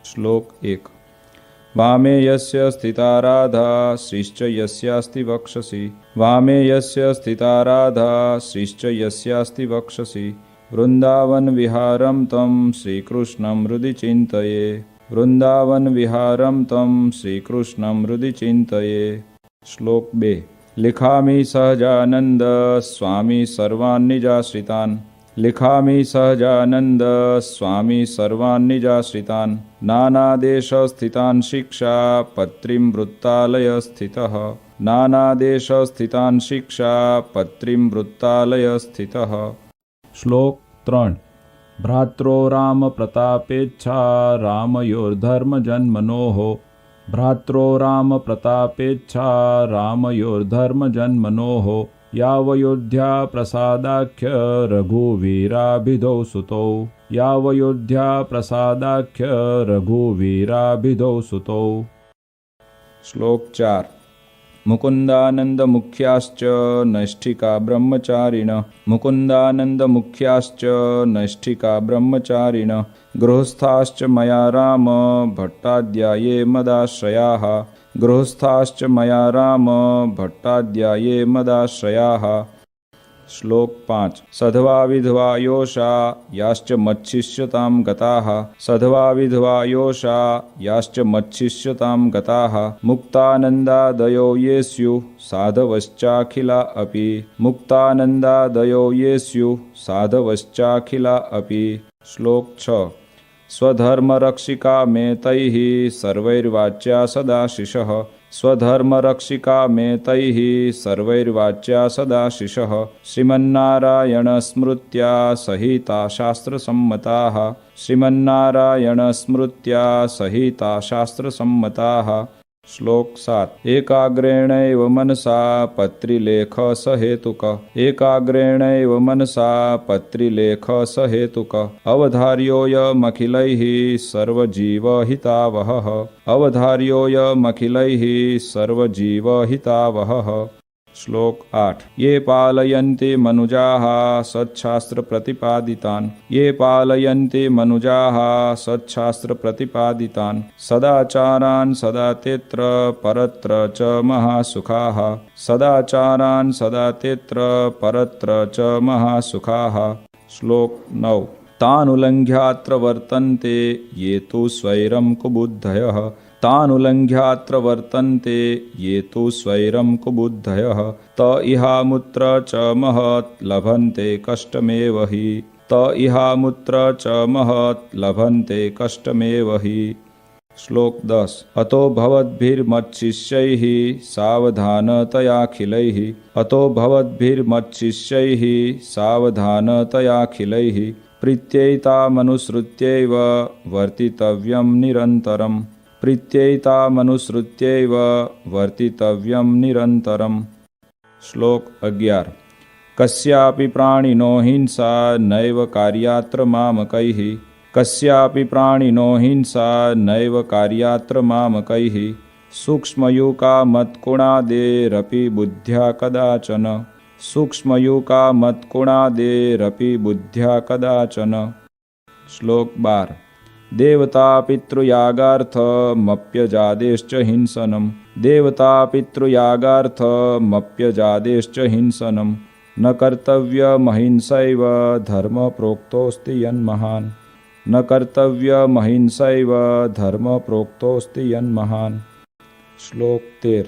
श्लोक 1। वामे यस्य स्थिता राधा श्रीश्च यस्यास्ति वक्षसि। वामे यस्य स्थिता राधा श्रीश्च यस्यास्ति वक्षसि। वृंदावन विहारं तं श्रीकृष्णं हृदि चिन्तये। वृंदावन विहारं तं श्रीकृष्णं हृदि चिन्तये। श्लोक 2। लिखामि सहजानंद स्वामी सर्वान् निजाश्रितान्। लिखामि सहजानंद स्वामी सर्वान् निजाश्रितान्। नानादेशस्थितान् शिक्षा पत्रीं वृत्तालय स्थितः। नानादेशस्थितान् शिक्षा पत्रीं वृत्तालय स्थितः। श्लोक 3। भ्रात्रो राम प्रतापेच्छा रामयोर्धर्म जन्मनोः। भ्रात्रो राम प्रतापेच्छा रामयोर्धर्म जन्मनोः। यावयोध्या प्रसादाख्य रघुवीराभिधौ सुतौ। यावयोध्या प्रसादाख्य रघुवीराभिधौ सुतौ। श्लोक 4। मुकुंदानंद मुख्याश्च नैष्ठिका ब्रह्मचारिण। मुकुंदानंद मुख्याश्च नैष्ठिका ब्रह्मचारिण। गृहस्थाश्च मया राम भट्टाध्याये मदाश्रयाः। गृहस्थाश्च मया राम भट्टाध्याये मदाश्रयाः। श्लोक 5। सधवा विधवा योषा याश्च मच्छिष्यतां गताः। सधवा विधवा योषा याश्च मच्छिष्यतां गताः। मुक्तानन्दादयो ये स्युः साधवश्चाखिला अपि। मुक्तानन्दादयो ये स्युः साधवश्चाखिला अपि। श्लोक 6। स्वधर्मरक्षिका मे तैः सर्वैर्वाच्या सदाशिषः। स्वधर्मरक्षिका मे तैः सर्वैर्वाच्या सदाशिषः। श्रीमन्नारायणस्मृत्या सहिता शास्त्रसम्मताः। श्रीमन्नारायणस्मृत्या सहिता शास्त्रसम्मताः। श्लोक 7। एकाग्रेणैव मनसा पत्रिलेख सहेतुक। एकाग्रेणैव मनसा पत्रिलेख सहेतुक। अवधार्योऽयमखिलैः सर्वजीवहितावहः। अवधार्योऽयमखिलैः सर्वजीवहितावहः। श्लोक 8। ये पालयन्ति मनुजाः सच्छास्त्रप्रतिपादितान्। ये पालयन्ति मनुजाः सच्छास्त्रप्रतिपादितान्। सदाचारान् सदा तेऽत्र परत्र च महासुखाः। सदाचारान् सदा तेऽत्र परत्र च महासुखाः। श्लोक 9। तानुलङ्घ्यात्र वर्तन्ते ये तु स्वैरं कुबुद्धयः। तानुलङ्घ्यात्र वर्तन्ते ये तु स्वैरं कुबुद्धयः। त इहामुत्र च महत् लभन्ते कष्टमेव हि। त इहामुत्र च महत् लभन्ते कष्टमेव हि। श्लोक 10। अतो भवद्भिर्मच्छिष्यैः सावधानतयाखिलैः। अतो भवद्भिर्मच्छिष्यैः सावधानतयाखिलैः। प्रीत्यैतामनुसृत्यैव वर्तितव्यं निरन्तरम्। प्रीत्यैतामनुसृत्यैव वर्तितव्यं निरन्तरम्। श्लोक 11। कस्यापि प्राणिनो हिंसा नैव कार्यात्र मामकैः। कस्यापि प्राणिनो हिंसा नैव कार्यात्र मामकैः। सूक्ष्मयूका मत्कुणादेरपि बुद्ध्या कदाचन। सूक्ष्मयूका मत्कुणादेरपि बुद्ध्या कदाचन। श्लोक 12। देवता पितृयागार्थमप्यजादेश्च हिंसनम्। देवता पितृयागार्थमप्यजादेश्च हिंसनम्। न कर्तव्यमहिंसैव धर्म प्रोक्तोऽस्ति यन्महान्। न कर्तव्यमहिंसैव धर्म प्रोक्तोऽस्ति यन्महान्। श्लोक 13।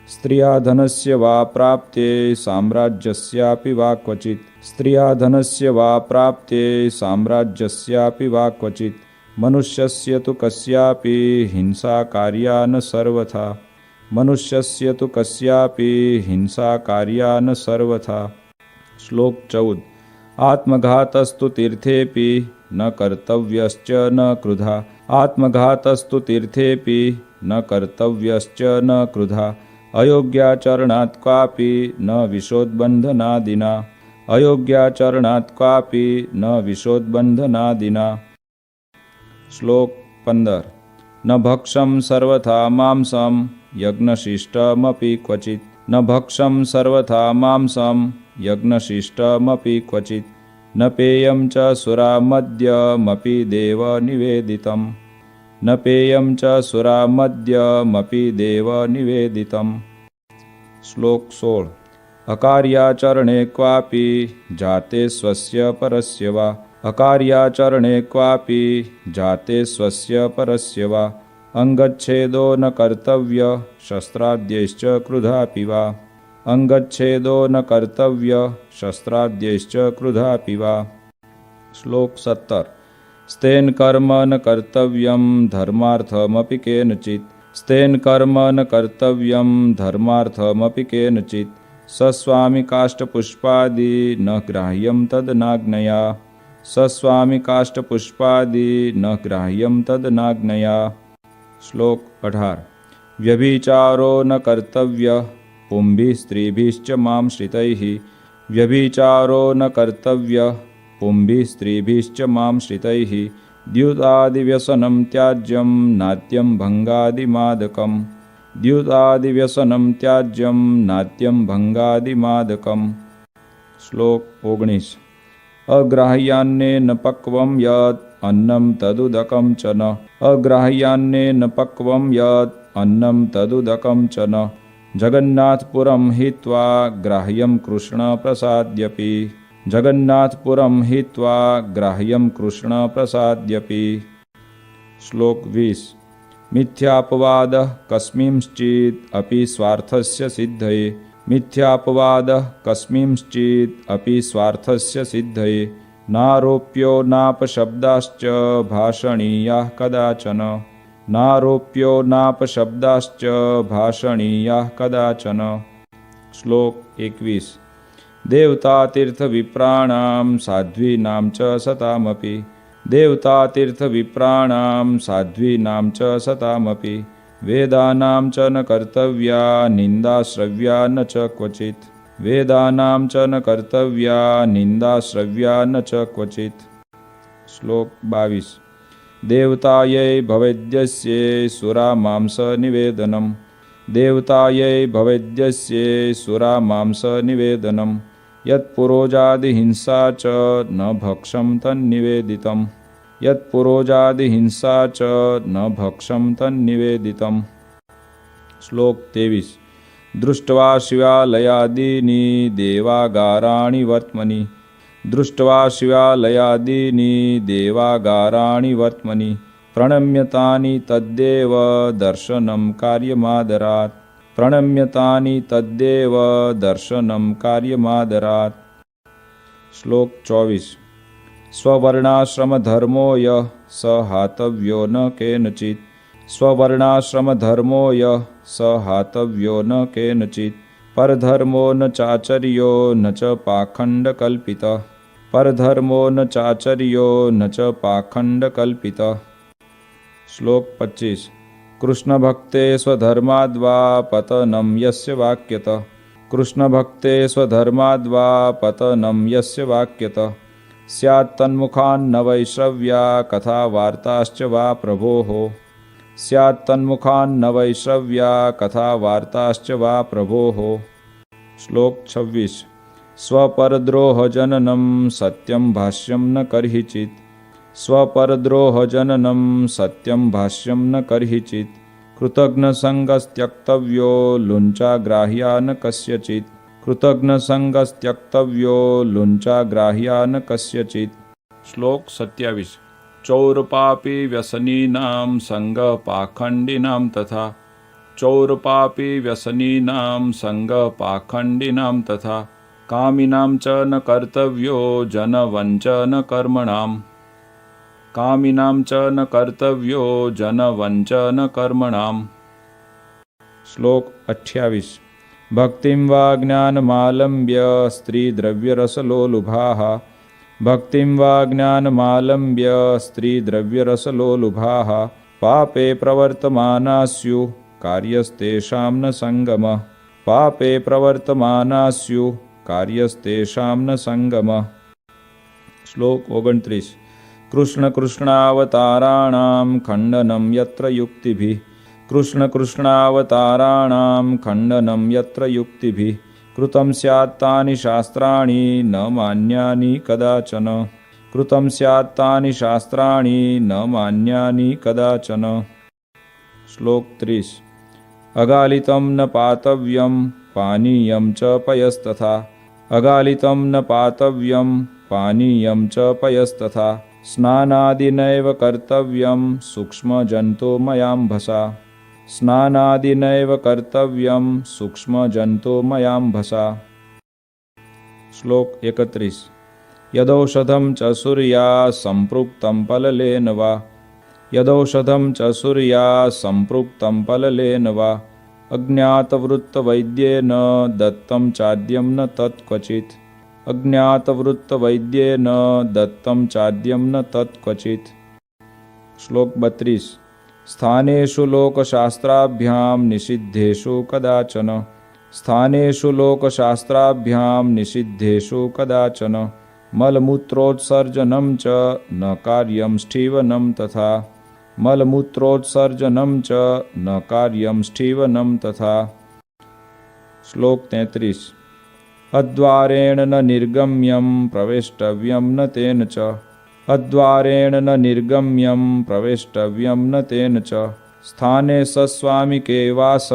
स्त्रिया धनस्य वा प्राप्ते साम्राज्यस्यापि वा क्वचित्। स्त्रिया धनस्य वा प्राप्ते साम्राज्यस्यापि वा क्वचित्। मनुष्यस्य तु कस्यापि हिंसा कार्या न सर्वथा। मनुष्यस्य तु कस्यापि हिंसा कार्या न सर्वथा। श्लोक 14। आत्मघातस्तु तीर्थेऽपि न कर्तव्यश्च न क्रुधा। आत्मघातस्तु तीर्थेऽपि न कर्तव्यश्च न क्रुधा। अयोग्याचरणात् क्वापि न विशोद्बन्धनादिना। अयोग्याचरणात् क्वापि न विशोद्बन्धनादिना। श्लोक 15। न भक्षं सर्वथा मांसं यज्ञशिष्टमपि क्वचित्। न भक्षं सर्वथा मांसं यज्ञशिष्टमपि क्वचित्। न पेयं च सुरामद्यमपि देव निवेदितम्। न पेयं च सुरामद्यमपि देव निवेदितम्। श्लोक 16। अकार्याचरणे क्वापि जाते स्वस्य परस्य वा अकार्याचरणे क्वापि जाते स्वस्य परस्य वा अंगच्छेदो न कर्तव्य शस्त्राद्यैश्च क्रुधापि वा अंगच्छेदो न कर्तव्य शस्त्राद्यैश्च क्रुधापि वा। श्लोक 17। स्तेन कर्म न कर्तव्यं धर्मार्थमपि केनचित् स्तेन कर्म न कर्तव्यं धर्मार्थमपि केनचित् सस्वामि काष्ठपुष्पादि न ग्राह्यं तदनाज्ञया सस्वामि काष्ठपुष्पादि न ग्राह्यं तदनाज्ञया। श्लोक 18। व्यभिचारो न कर्तव्यः पुंभिः स्त्रीभिश्च मां श्रितैः व्यभिचारो न कर्तव्यः पुंभिः स्त्रीभिश्च मां श्रितैः द्युतादिव्यसनं त्याज्यं नात्यं भंगादिमादकम् द्युतादिव्यसनं त्याज्यं नात्यं भंगादिमादकम्। श्लोक 19। अग्राह्यान्नेन पक्वं यत् अन्नं तदुदकं च न अग्राह्यान्नेन पक्वं यत् अन्नं तदुदकं च न जगन्नाथपुरं हित्वा ग्राह्यं कृष्णप्रसाद्यपि जगन्नाथपुरं हित्वा ग्राह्यं कृष्णप्रसाद्यपि। श्लोक 20। मिथ्यापवादः कस्मिंश्चित् अपि स्वार्थस्य सिद्धये मिथ्यापवादः कस्मिंश्चित् अपि स्वार्थस्य सिद्धये नारोप्यो नापशब्दाश्च भाषणीयाः कदाचन नारोप्यो नापशब्दाश्च भाषणीयाः कदाचन। श्लोक 21। देवतातीर्थविप्राणां साध्वीनां च सतामपि देवतातीर्थविप्राणां साध्वीनां च सतामपि वेदानां च न कर्तव्या निन्दाश्रव्या न च क्वचित् वेदानां च न कर्तव्या निन्दाश्रव्या न च क्वचित्। श्लोक 22। देवतायै भवेद्यस्ये सुरामांस निवेदनम् देवतायै भवेद्यस्ये सुरामांस निवेदनम् यत्पुरोजादिहिंसा च न भक्षं तन्निवेदितम् यत्पुरोजादिहिंसा च न भक्षं तन्निवेदितम्। श्लोक 23। दृष्ट्वा शिवालयादीनि देवागाराणि वर्त्मनि दृष्ट्वा शिवालयादीनि देवागाराणि वर्त्मनि प्रणम्यतानि तद्देव दर्शनं कार्यमादरात् प्रणम्यतानि तद्देव दर्शनं कार्यमादरात्। श्लोक 24। स्ववर्णाश्रमधर्मो यः स हातव्यो न केनचित् स्ववर्णाश्रमधर्मो यः स हातव्यो न केनचित् परधर्मो न चाचर्यो न च पाखण्डकल्पितः परधर्मो न चाचर्यो न च पाखण्डकल्पितः। श्लोक 25। कृष्णभक्ते स्वधर्माद्वा पतनं यस्य वाक्यतः कृष्णभक्ते स्वधर्माद्वा पतनं यस्य वाक्यतः स्यात् तन्मुखान्न वैश्रव्या कथा वार्ताश्च वा प्रभोः स्यात् तन्मुखान्न वैश्रव्या कथा वार्ताश्च वा प्रभोः। श्लोक 26। स्वपरद्रोहजननं सत्यं भाष्यं न कर्हिचित् स्वपरद्रोहजननं सत्यं भाष्यं न कर्हिचित् कृतघ्नसङ्गस्त्यक्तव्यो लुञ्चाग्राह्या न कस्यचित् कृतघ्नसङ्गस्त्यक्तव्यो लुञ्चाग्राह्या न कस्यचित्। श्लोक 27। चौरपापी व्यसनीनां संगपाखण्डिनां तथा चौरपापी व्यसनीनां संगपाखण्डिनां तथा कामिनां च न कर्तव्यो जनवञ्चन कर्मणाम् कामिनां च न कर्तव्यो जनवञ्चन कर्मणाम्। श्लोक 28। भक्तिं वा ज्ञानमालम्ब्य स्त्रीद्रव्यरसलोलुभाः भक्तिं वा ज्ञानमालम्ब्य स्त्रीद्रव्यरसलोलुभाः पापे प्रवर्तमाना स्युः कार्यस्तेषां न सङ्गमः पापे प्रवर्तमाना स्युः कार्यस्तेषां न सङ्गमः। श्लोक 29। कृष्ण कृष्णावताराणां खण्डनं यत्र युक्तिभिः कृष्ण कृष्णावताराणां खण्डनं यत्र युक्तिभिः कृतं स्यात् तानि शास्त्राणि न मान्यानि कदाचन कृतं स्यात् तानि शास्त्राणि न मान्यानि कदाचन। श्लोक 30। अगालितं न पातव्यं पानीयं च पयस्तथा। अगालितं न पातव्यं पानीयं च पयस्तथा। स्नानादिनैव कर्तव्यं सूक्ष्मजन्तुमयाम्भसा। स्नानादिनैव कर्तव्यं सूक्ष्मजन्तुमयाम्भसा। श्लोक 31। यदौषधं च सूर्या सम्पृक्तं पललेन वा। यदौषधं च सूर्या सम्पृक्तं पललेन वा। अज्ञातवृत्तवैद्येन दत्तं चाद्यं न तत्क्वचित्। अज्ञातवृत्तवैद्येन दत्तं चाद्यं न तत्क्वचित्। श्लोक 32। स्थानेषु लोकशास्त्राभ्यां निषिद्धेषु कदाचन। स्थानेषु लोकशास्त्राभ्यां निषिद्धेषु कदाचन। मलमूत्रोत्सर्जनं च न कार्यं स्ठीवनं तथा। मलमूत्रोत्सर्जनं च न कार्यं स्ठीवनं तथा। श्लोक 33। अद्वारेण न निर्गम्यं प्रवेष्टव्यं न तेन च। अद्वारेण न निर्गम्यं प्रवेष्टव्यं न तेन च। स्थाने सस्वामिके वास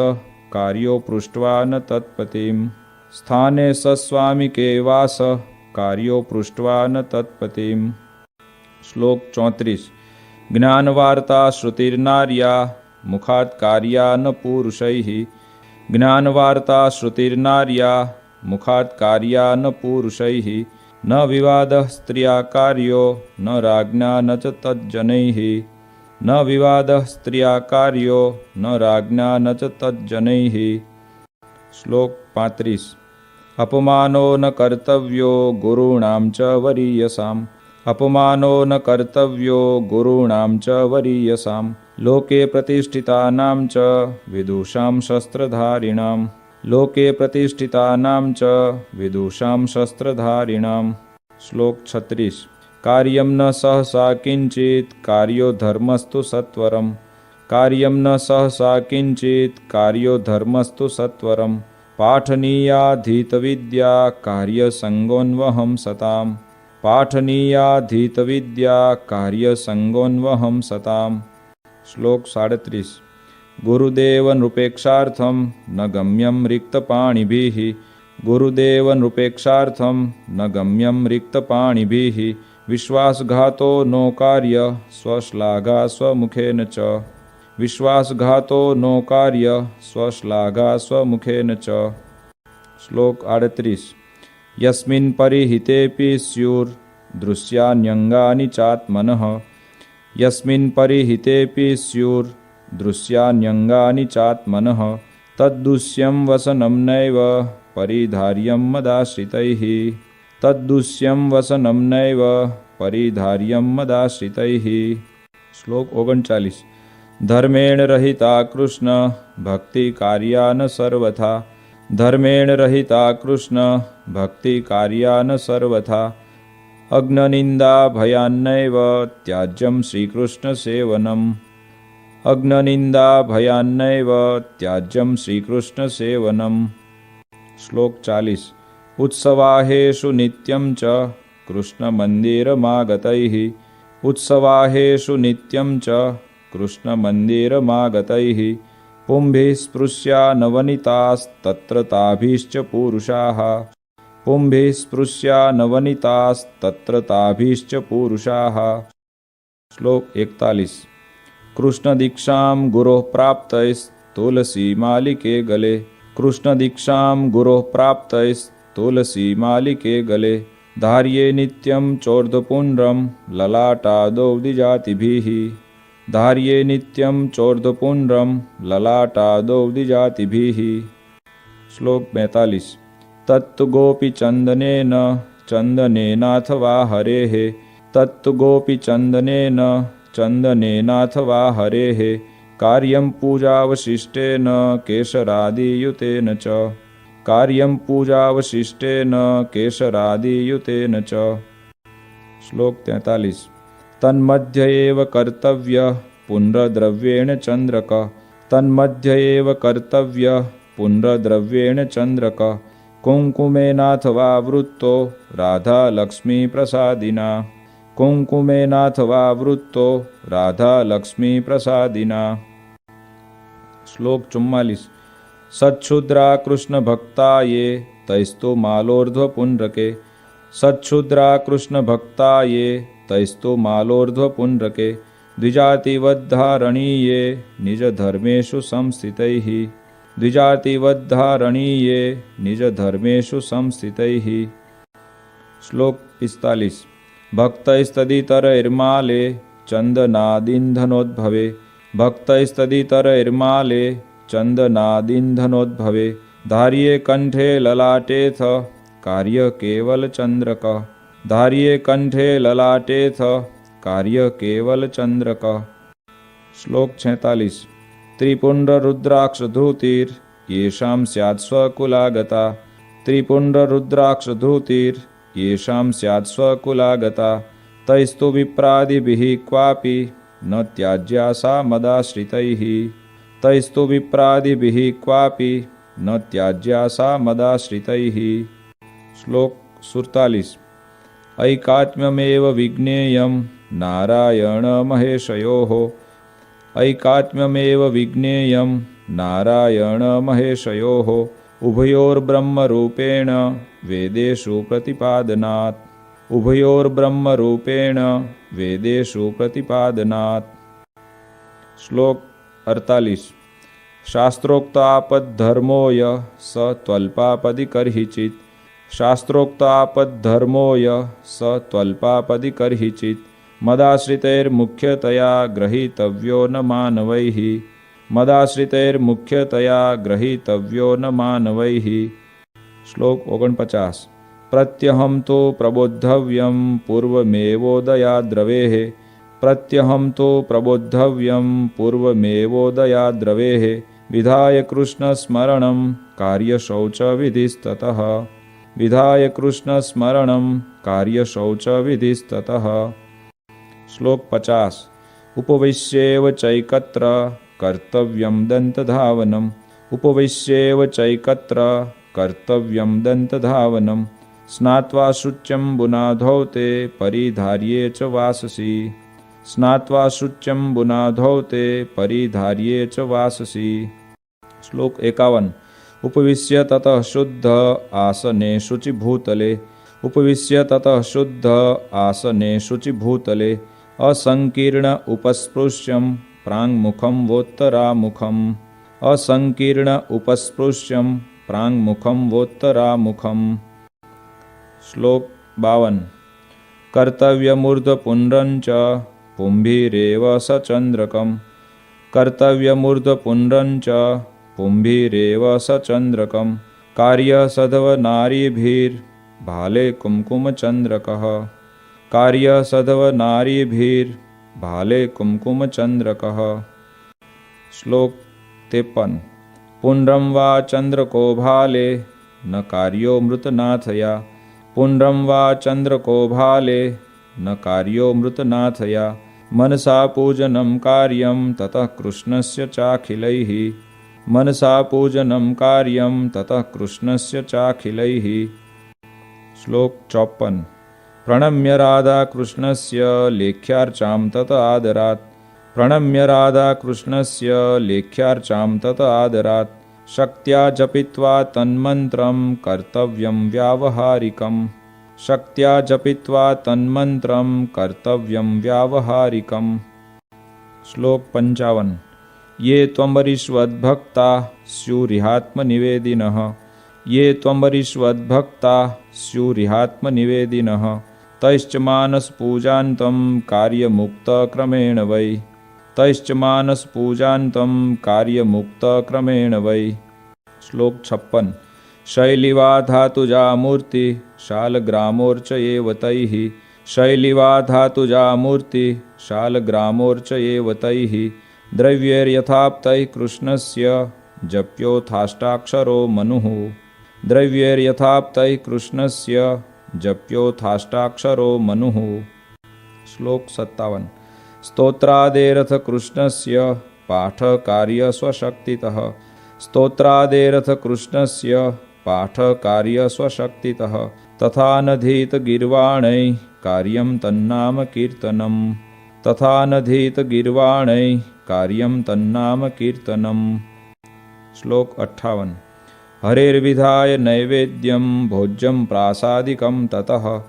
कार्यो पृष्ट्वा न तत्पतिम्। स्थाने सस्वामिके वास कार्यो पृष्ट्वा न तत्पतिम्। श्लोक 34। ज्ञानवार्ता श्रुतिर्नार्या मुखात् कार्या न पुरुषैः। ज्ञानवार्ता श्रुतिर्नार्या मुखात् कार्या न पुरुषैः। न विवादः स्त्रिया कार्यो न राज्ञा न च तज्जनैः। न विवादः स्त्रिया कार्यो न राज्ञा न च तज्जनैः। श्लोक 35। अपमानो न कर्तव्यो गुरूणां च वरीयसाम्। अपमानो न कर्तव्यो गुरूणां च वरीयसां। लोके प्रतिष्ठितानां च विदुषां शस्त्रधारिणां। लोके प्रतिष्ठितानां च विदुषां शस्त्रधारिणां। श्लोक 36। कार्यं न सहसा किंचित् कार्यो धर्मस्तु सत्वरम्। कार्यं न सहसा किंचित् कार्यो धर्मस्तु सत्वरम्। पाठनीयाधीतविद्या कार्यसङ्गोन्वहं सताम्। पाठनीयाधीतविद्या कार्यसङ्गोन्वहं सताम्। श्लोक 37। गुरुदेव नृपेक्षार्थं न गम्यं रिक्तपाणिभिः। गुरुदेव नृपेक्षार्थं न गम्यं रिक्तपाणिभिः। विश्वासघातो नो कार्य स्वश्लाघा स्वमुखेन च। विश्वासघातो नो कार्य स्वश्लाघा स्वमुखेन च। श्लोक 38। यस्मिन् परिहितेऽपि स्युर्दृश्यान्यङ्गानि चात्मनः। यस्मिन् परिहितेऽपि स्युर्दृश्यान्यङ्गानि चात्मनः। तद्दुष्यं वसनं नैव परिधार्यं मदाश्रितैः। तद्दुष्यं वसनं नैव परिधार्यं मदाश्रितैः। श्लोक 39। धर्मेण रहिता कृष्ण भक्ति कार्या न सर्वथा। धर्मेण रहिता कृष्ण भक्ति कार्या न सर्वथा। अग्ननिंदा भयान्नैव त्याज्यं श्रीकृष्ण सेवनम्। अग्ननिंदा भयान्नैव त्याज्यं श्रीकृष्ण सेवनम्। श्लोक 40। उत्सवाहेषु नित्यं च कृष्णमन्दिरमागतैः। उत्सवाहेषु नित्यं च कृष्णमन्दिरमागतैः। पुंभिः स्पृश्या नवनीतास्तत्र ताभिश्च पुरुषाः। पुंभिः स्पृश्या नवनीतास्तत्र ताभिश्च पुरुषाः। श्लोक 41। कृष्णदीक्षां गुरोः प्राप्तैस्तुलसीमालिके गले। कृष्णदीक्षां गुरोः प्राप्तैस्तुलसीमालिके गले। धार्ये नित्यं चोर्ध्वपुण्ड्रं ललाटादौ द्विजातिभिः। धार्ये नित्यं चोर्ध्वपुण्ड्रं ललाटादौ द्विजातिभिः। श्लोक 42। तत्तु गोपीचन्दनेन चन्दनेनाथवा हरेः। तत्तु गोपीचन्दनेन चन्दनेनाथवा हरेः। कार्यं पूजावशिष्टेन केशरादियुतेन च। कार्यं पूजावशिष्टेन केशरादियुतेन च। श्लोक 43। तन्मध्य एव कर्तव्यः पुण्ड्रद्रव्येण चन्द्रक। तन्मध्य एव कर्तव्यः पुण्ड्रद्रव्येण चन्द्रक। कुङ्कुमेनाथवा वृत्तो राधा लक्ष्मी प्रसादिना। कुङ्कुमेनाथवा वृत्तो राधा लक्ष्मी प्रसादिना। श्लोक 44। सच्छुद्रा कृष्ण भक्ता ये तैस्तु मालोर्ध्व पुण्ड्रके। सच्छुद्रा कृष्ण भक्ता ये तैस्तु मालोर्ध्व पुण्ड्रके। द्विजातिवद्धारणीये निज धर्मेषु संस्थितैः। द्विजातिवद्धारणीये निज धर्मेषु संस्थितैः। श्लोक 45। भक्तैस्तदितरैर्माले चन्दनादिन्धनोद्भवे। भक्तैस्तदितरैर्माले चन्दनादिन्धनोद्भवे। धार्ये कंठे ललाटेथ कार्य केवल चंद्रक। धार्ये कंठे ललाटेथ कार्य केवल चंद्रक। श्लोक 46। त्रिपुण्ड्ररुद्राक्षधूतिर् येषां स्यात् स्वकुलागता। त्रिपुण्ड्ररुद्राक्षधूतिर् येषां स्यात् स्वकुलागता। तैस्तु विप्रादिभिः क्वापि न त्याज्या सा मदाश्रितैः। तैस्तु विप्रादिभिः क्वापि न त्याज्या सा मदाश्रितैः। श्लोक 47। ऐकात्म्यमेव विज्ञेयं नारायणमहेशयोः। ऐकात्म्यमेव विज्ञेयं नारायणमहेशयोः। उभयोर्ब्रह्मरूपेण वेदेषु प्रतिपादनात्। उभयोर्ब्रह्मरूपेण वेदेषु प्रतिपादनात्। श्लोक 48। शास्त्रोक्तापद्धर्मो यः स त्वल्पापदिकर्हिचित्। शास्त्रोक्तापद्धर्मो यः स त्वल्पापदिकर्हिचित्। मदाश्रितैर्मुख्यतया ग्रहीतव्यो न मानवैः। मदाश्रितैर्मुख्यतया ग्रहीतव्यो न मानवैः। श्लोक 49। प्रत्यहं तो प्रबोद्धव्यं पूर्वमेवोदयाद्रवेः। प्रत्यहं तो प्रबोद्धव्यं पूर्वमेवोदयाद्रवेः। विधाय कृष्णस्मरणं कार्यशौचविधिस्ततः। विधाय कृष्णस्मरणं कार्यशौचविधिस्ततः। श्लोक 50। उपविश्येव चैकत्र कर्तव्यं दन्तधावनम्। उपविश्येव चैकत्र कर्तव्यं दन्तधावनम्। स्नात्वा शुच्यम्बुनाधौ ते परिधार्ये च वाससि। स्नात्वा शुच्यम्बुनाधौ ते परिधार्ये च वाससि। श्लोक 51। उपविश्य ततः शुद्ध आसने शुचिभूतले। उपविश्य ततः शुद्ध आसने शुचिभूतले। असंकीर्ण उपस्पृश्यं प्राङ्मुखं वोत्तरामुखम्। असंकीर्ण उपस्पृश्यं प्राङ्मुखं वोत्तरामुखम्। श्लोक 52। कर्तव्यमूर्ध्वपुण्ड्रं च पुंभिरेव सचन्द्रकम्। कर्तव्यमूर्ध्वपुण्ड्रं च पुंभिरेव सचन्द्रकम्। कार्यसधवनारीभिर्भाले कुङ्कुमचन्द्रकः। कार्यसधवनारीभिर्भाले कुङ्कुमचन्द्रकः। श्लोक 53। पुण्ड्रं वा चन्द्रको भाले न कार्यो मृतनाथया। पुण्ड्रं वा चन्द्रको भाले न कार्यो मृतनाथया। मनसा पूजनं कार्यं ततः कृष्णस्य चाखिलैः। मनसा पूजनं कार्यं ततः कृष्णस्य चाखिलैः। श्लोक 54। प्रणम्य राधा कृष्णस्य लेख्यार्चां तत आदरात्। प्रणम्य राधा कृष्णस्य लेख्यार्चां तत आदरात्। शक्त्या जपित्वा तन्मन्त्रं कर्तव्यं व्यावहारिकम्। शक्त्या जपित्वा तन्मन्त्रं कर्तव्यं व्यावहारिकम्। श्लोक 55। ये त्वम्बरीष्वद्भक्ता स्युरिहात्मनिवेदिनः। ये त्वम्बरीष्वद्भक्ता स्युरिहात्मनिवेदिनः। तैश्च मानसपूजान्तं कार्यमुक्तक्रमेण वै। तैश्च मानसपूजान्तं कार्यमुक्तक्रमेण वै। श्लोक 56। शैलिवा धातुजा मूर्ति शालग्रामोर्चयेव तैः। शैलिवा धातुजा मूर्ति शालग्रामोर्चयेव तैः। द्रव्यैर्यथाप्तैः कृष्णस्य जप्योथाष्टाक्षरो मनुः। द्रव्यैर्यथाप्तैः कृष्णस्य जप्योथाष्टाक्षरो मनुः। श्लोक 57। स्तोत्रादेरथ कृष्णस्य पाठकार्य स्वशक्तितः। स्तोत्रादेरथ कृष्णस्य पाठकार्य स्वशक्तितः। तथा नधीत गिर्वाणैः कार्यं तन्नाम कीर्तनम् तथा नधीत गीर्वाणैः कार्यं तन्नाम कीर्तनम्। श्लोक 58। हरेर्विधाय नैवेद्यं भोज्यं प्रासादिकं ततः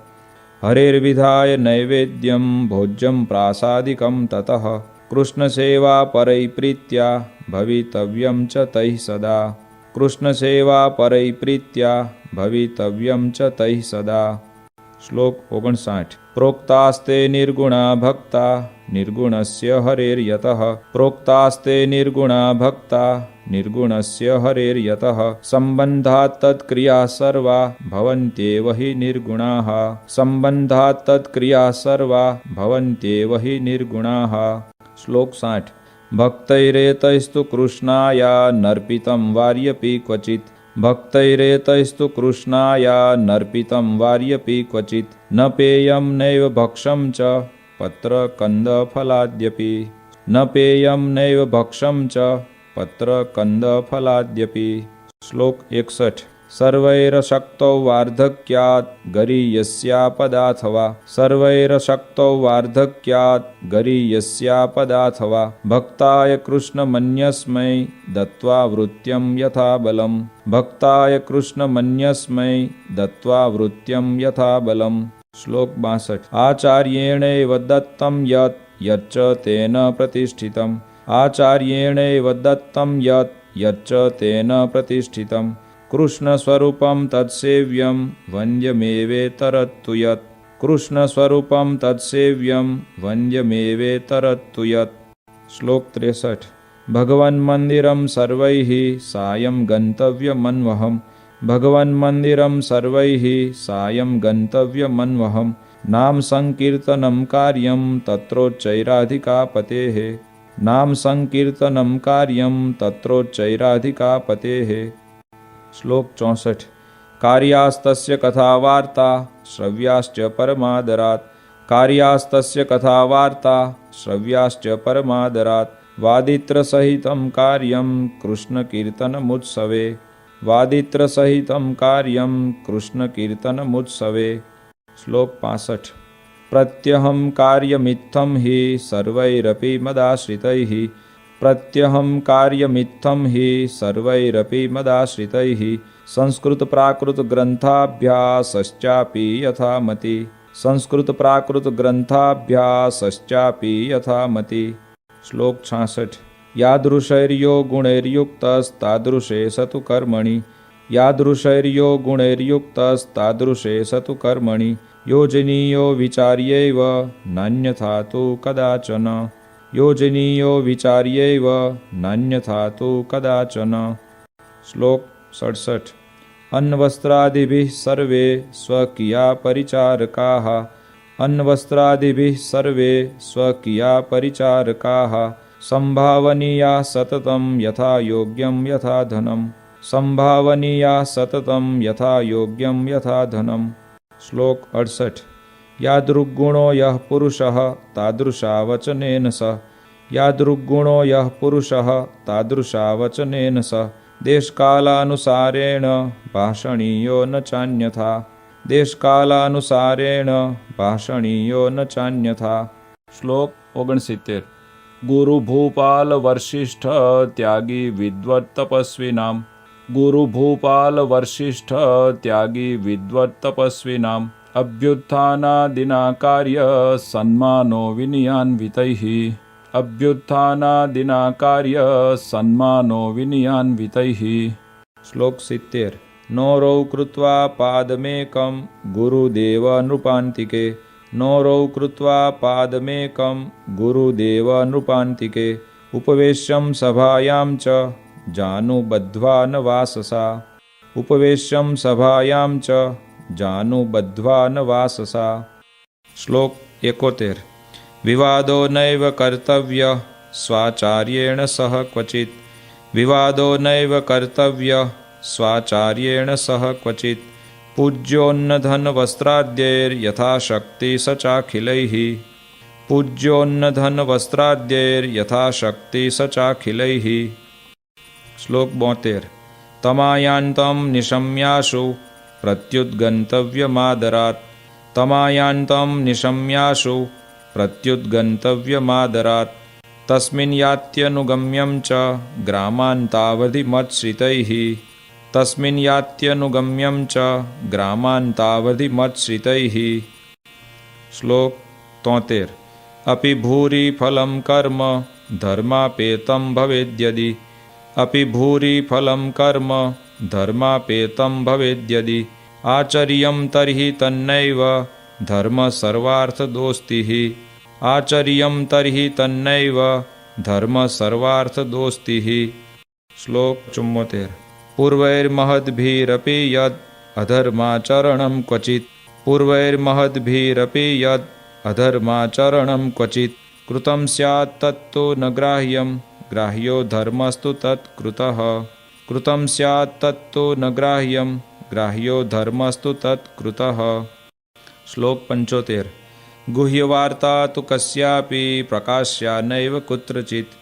हरेर्विधाय नैवेद्यं भोज्यं प्रासादिकं ततः कृष्णसेवा परैप्रीत्या भवितव्यं च तैः सदा कृष्णसेवा परैप्रीत्या भवितव्यं च तैः सदा। श्लोक 59। प्रोक्तास्ते निर्गुणा भक्ता निर्गुणस्य हरेर्यतः प्रोक्तास्ते निर्गुणा भक्ता निर्गुणस्य हरेर्यतः सम्बन्धात् तत्क्रियाः सर्वा भवन्त्येव हि निर्गुणाः सम्बन्धात् तत्क्रियाः सर्वा भवन्त्येव हि निर्गुणाः। श्लोक 60। भक्तैरेतैस्तु कृष्णाया नर्पितं वार्यपि क्वचित् भक्तैरेतैस्तु कृष्णाया नर्पितं वार्यपि क्वचित् न पेयं नैव भक्षं च पत्रकन्दफलाद्यपि न पेयं नैव भक्षं च पत्रकन्दफलाद्यपि। श्लोक 61। सर्वैरशक्तौ वार्धक्यात् गरीयस्यापदाथवा सर्वैरशक्तौ वार्धक्यात् गरीयस्यापदाथवा भक्ताय कृष्णमन्यस्मै दत्त्वा वृत्यं यथा बलम् भक्ताय कृष्णमन्यस्मै दत्त्वा वृत्यं यथा बलम्। श्लोक 62। आचार्येणैव दत्तं यत् यच्च तेन प्रतिष्ठितम् आचार्येणैव दत्तं यत् यच्च तेन प्रतिष्ठितम् कृष्णस्वरूपं तत्सेव्यं वन्द्यमेवेतरत्तु यत् कृष्णस्वरूपं तत्सेव्यं वन्द्यमेवेतरत्तु यत्। श्लोक 63। भगवन्मन्दिरं सर्वैः सायं गन्तव्यमन्वहम् भगवन्मन्दिरं सर्वैः सायं गन्तव्यमन्वहम् नाम संकीर्तनं कार्यं तत्रोच्चैराधिकापतेः नाम संकीर्तनं कार्यं तत्रोच्चैराधिकापतेः। श्लोक 64। कार्यास्तस्य कथावार्ता श्रव्याश्च परमादरात् कार्यास्तस्य कथावार्ता श्रव्याश्च परमादरात् वादित्रसहितं कार्यं कृष्णकीर्तनमुत्सवे वादित्रसहितं कार्यं कृष्णकीर्तनमुत्सवे। श्लोक 65। प्रत्यहं कार्यमित्थं हि सर्वैरपि मदाश्रितैः प्रत्यहं कार्यमित्थं हि सर्वैरपि मदाश्रितैः संस्कृतप्राकृतग्रन्थाभ्यासश्चापि यथामति संस्कृतप्राकृतग्रन्थाभ्यासश्चापि यथामति। श्लोक 66। यादृशैर्यो गुणैर्युक्तस्तादृशे स तु कर्मणि यादृशैर्यो गुणैर्युक्तस्तादृशे स तु कर्मणि योजनीयो विचार्यैव नान्यथा तु कदाचन योजनीयो विचार्यैव नान्यथा तु कदाचन। श्लोक 67। अन्नवस्त्रादिभिः सर्वे स्वकीया परिचारकाः अन्नवस्त्रादिभिः सर्वे स्वकीया परिचारकाः संभावनीया सततं यथा योग्यं यथा धनं संभावनीया सततं यथा योग्यं यथा धनं। श्लोक 68। यादृग्गुणो यः पुरुषः तादृशा वचनेन स यादृग्गुणो यः पुरुषः तादृशा वचनेन स देशकालानुसारेण भाषणीयो न चान्यथा देशकालानुसारेण भाषणीयो न चान्यथा। श्लोक 69। गुरुभूपाल वशिष्ठ त्यागी विद्वत् तपस्विनाम् गुरुभूपाल वशिष्ठ त्यागी विद्वत् तपस्विनाम् अभ्युत्थानादिना कार्य सन्मानो विनयान्वितैः अभ्युत्थानादिना कार्य सन्मानो विनयान्वितैः। श्लोक 70। नोरौ कृत्वा पादमेकं गुरुदेव नृपान्तिके नोरौ कृत्वा पादमेकं गुरुदेव नृपान्तिके उपवेश्यं सभायां च जानुबद्ध्वा न वाससा उपवेश्यं सभायां च जानुबद्ध्वा न वाससा। श्लोक 71। विवादो नैव कर्तव्यः स्वाचार्येण सह क्वचित् विवादो नैव कर्तव्यः स्वाचार्येण सह क्वचित् पूज्योन्नधनवस्त्राद्यैर्यथाशक्ति स चाखिलैः पूज्योन्नधनवस्त्राद्यैर्यथाशक्ति स चाखिलैः। श्लोक 72। तमायान्तं निशम्याशु प्रत्युद्गन्तव्यमादरात् तमायान्तं निशम्याशु प्रत्युद्गन्तव्यमादरात् तस्मिन् यात्यनुगम्यं च ग्रामान्तावधिमत्श्रितैः तस्मिन् यात्यनुगम्यं च ग्रामान्तावधिमत्श्रितैः। श्लोक 73। अपि भूरि फलं कर्म धर्मापेतं भवेद्यदि अपि भूरि फलं कर्म धर्मापेतं भवेद्यदि आचर्यं तर्हि तन्नैव धर्म सर्वार्थदोस्तिः आचर्यं तर्हि तन्नैव धर्म सर्वार्थदोस्तिः। श्लोक 74। पूर्वैर्महद्भिरपि यद् अधर्माचरणं क्वचित् पूर्वैर्महद्भिरपि यद् अधर्माचरणं क्वचित् कृतं स्यात् तत्तु न ग्राह्यं ग्राह्यो धर्मस्तु तत्कृतः कृतं स्यात् तत्तु न ग्राह्यं ग्राह्यो धर्मस्तु तत्कृतः। श्लोक 75। गुह्यवार्ता तु कस्यापि प्रकाश्या नैव कुत्रचित्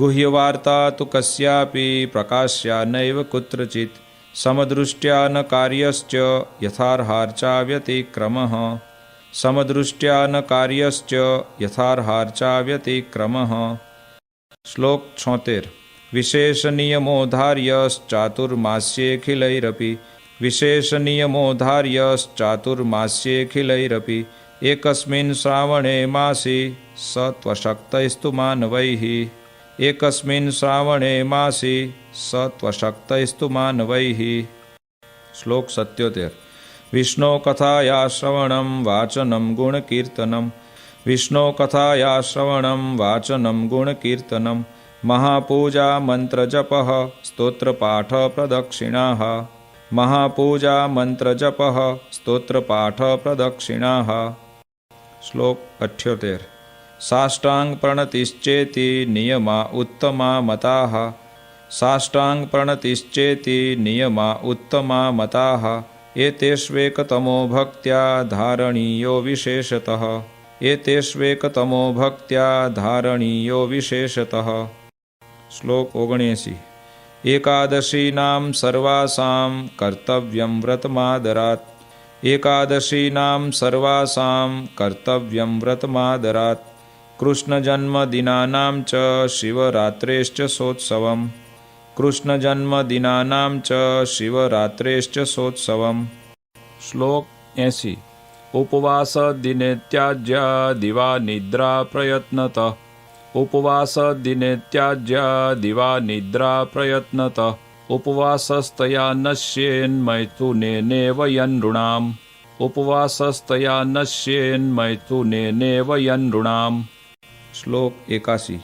गुह्यवार्ता तु कस्यापि प्रकाश्या नैव कुत्रचित् समदृष्ट्या न कार्यश्च यथार्हार्चा व्यतिक्रमः समदृष्ट्या न कार्यश्च यथार्हार्चा व्यतिक्रमः। श्लोक 76। विशेषनियमोधार्यश्चातुर्मास्येऽखिलैरपि विशेषनियमोधार्यश्चातुर्मास्येऽखिलैरपि एकस्मिन् श्रावणे मासि स त्वशक्तैस्तु मानवैः एकस्मिन् श्रावणे मासि स त्वशक्तैस्तु मानवैः। श्लोक 77। विष्णो कथाया श्रवणं वाचनं गुणकीर्तनं विष्णो कथाया श्रवणं वाचनं गुणकीर्तनं महापूजा मंत्रजपः स्तोत्रपाठ प्रदक्षिणाः महापूजा मंत्रजपः स्तोत्रपाठ प्रदक्षिणाः। श्लोक 78। साष्टांग प्रणतिश्चेति नियमा उत्तमा मताः साष्टांग प्रणतिश्चेति नियमा उत्तमा मताः एतेष्वेकतमो भक्त्या धारणीयो विशेषतः एतेष्वेकतमो भक्त्या धारणीयो विशेषतः। श्लोक 79। एकादशीनां सर्वासां कर्तव्यं व्रतमादरात् एकादशीनां सर्वासां कर्तव्यं व्रतमादरात् कृष्णजन्मदिनानां च शिवरात्रेश्च सोत्सवम् कृष्णजन्मदिनानां च शिवरात्रेश्च सोत्सवम्। श्लोक 80। उपवास दिने त्याज्या दिवा निद्रा प्रयत्नतः उपवास दिने त्याज्या दिवा निद्रा प्रयत्नतः उपवासस्तया नश्येन्मैथुनेनेव यनृणाम् उपवासस्तया नश्येन्मैथुनेनेव यनृणाम्। श्लोक 81।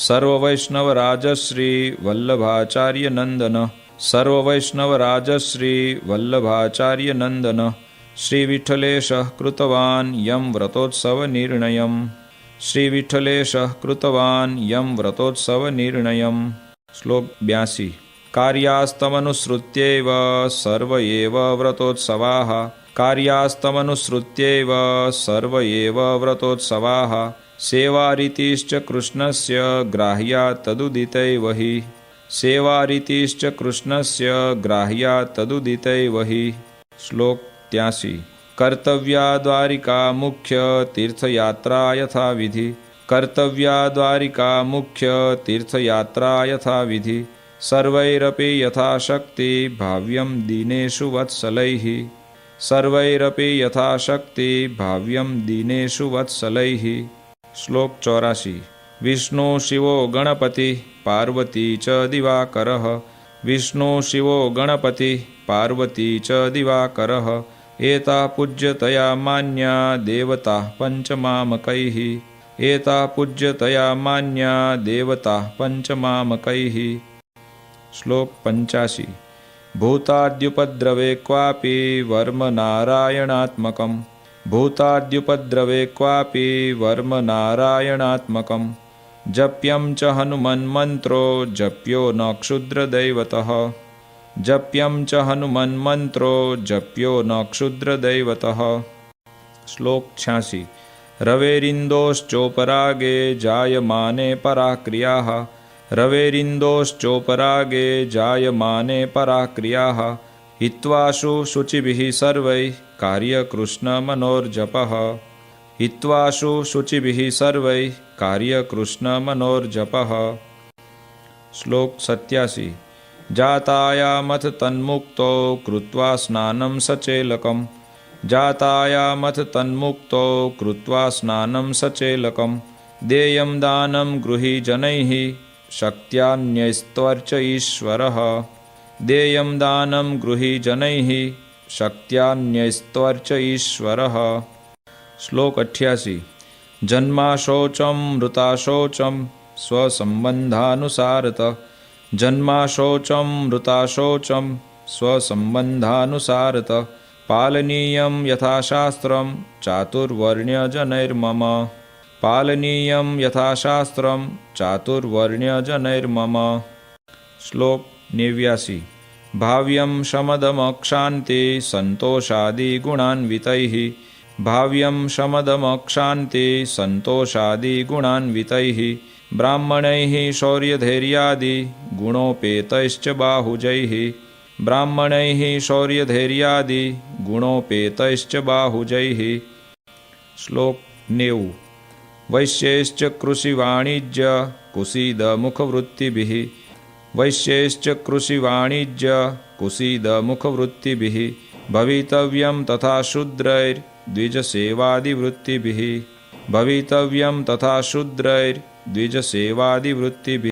सर्ववैष्णवराजश्री वल्लभाचार्य नंदन सर्ववैष्णवराजश्री वल्लभाचार्य नंदन श्रीविठ्ठलेशः कृतवान् यं व्रतोत्सवनिर्णयम् श्रीविठ्ठलेशः कृतवान् यं व्रतोत्सवनिर्णयम्। श्लोक 82। कार्यास्तमनुसृत्यैव सर्व एव व्रतोत्सवाः कार्यास्तमनुसृत्यैव सर्व एव व्रतोत्सवाः सेवारीतिश्च कृष्णस्य ग्राह्या तदुदितैव हि सेवारीतिश्च कृष्णस्य ग्राह्या तदुदितैव हि। श्लोक 83। कर्तव्या द्वारिका मुख्य तीर्थयात्रा यथा विधि कर्तव्या द्वारिका मुख्य तीर्थयात्रा यथा विधि सर्वैरपि यथाशक्ति भाव्यं दीनेषु वत्सलैः सर्वैरपि यथाशक्ति भाव्यं दीनेषु वत्सलैः। श्लोक 84। विष्णु शिवो गणपति पार्वती च दिवाकरः विष्णु शिवो गणपति पार्वती च दिवाकरः एता पूज्यतया मान्या देवता पंचमामकैः एता पूज्यतया मान्या देवता पंचमामकैः। श्लोक 85। भूताद्युपद्रवे क्वापि वर्म नारायणात्मकम् भूताद्युपद्रवे क्वापि वर्म नारायणात्मकम् जप्यं च हनुमन्मन्त्रो जप्यो न क्षुद्रदैवतः जप्यं च हनुमन्मन्त्रो जप्यो न क्षुद्रदैवतः। श्लोक 86। रवेरिन्दोश्चोपरागे जायमाने पराक्रियाः रवेरिन्दोश्चोपरागे जायमाने पराक्रियाः हित्वाशु शुचिभिः सर्वैः कार्यकृष्णमनोर्जपः हित्वाशु शुचिभिः सर्वैः कार्यकृष्णमनोर्जपः। श्लोक 87। जातायामथ तन्मुक्तो कृत्वा स्नानं सचेलकम् जातायामथ तन्मुक्तो कृत्वा स्नानं सचेलकम् देयं दानं गृही जनैः शक्त्यान्यस्त्वर्च ईश्वरः देयं दानं गृही जनैः शक्त्यान्यस्त्वर्च ईश्वरः। श्लोक 88। जन्माशोचं मृताशोचं स्वसंबंधानुसारतः जन्माशोचं मृताशोचं स्वसंबंधानुसारतः पालनीयं यथाशास्त्रं चातुर्वर्ण्यजनैर्मम पालनीयं यथाशास्त्रं चातुर्वर्ण्यजनैर्मम। श्लोक 89। भाव्यं शमदमक्षान्ते सन्तोषादिगुणान्वितैः भाव्यं शमदमक्षान्ते सन्तोषादिगुणान्वितैः ब्राह्मणैः शौर्यधैर्यादि गुणोपेतैश्च बाहुजैः ब्राह्मणैः शौर्यधैर्यादि गुणोपेतैश्च बाहुजैः। श्लोक 90। वैश्यैश्च कृषिवाणिज्य कुसीदमुखवृत्तिभिः वैश्यैश्च कृषिवाणिज्य कुसीदमुखवृत्तिभिः भवितव्यं तथा शूद्रैर्द्विजसेवादिवृत्तिभिः भवितव्यं तथा शूद्रैर्द्विजसेवादिवृत्तिभिः।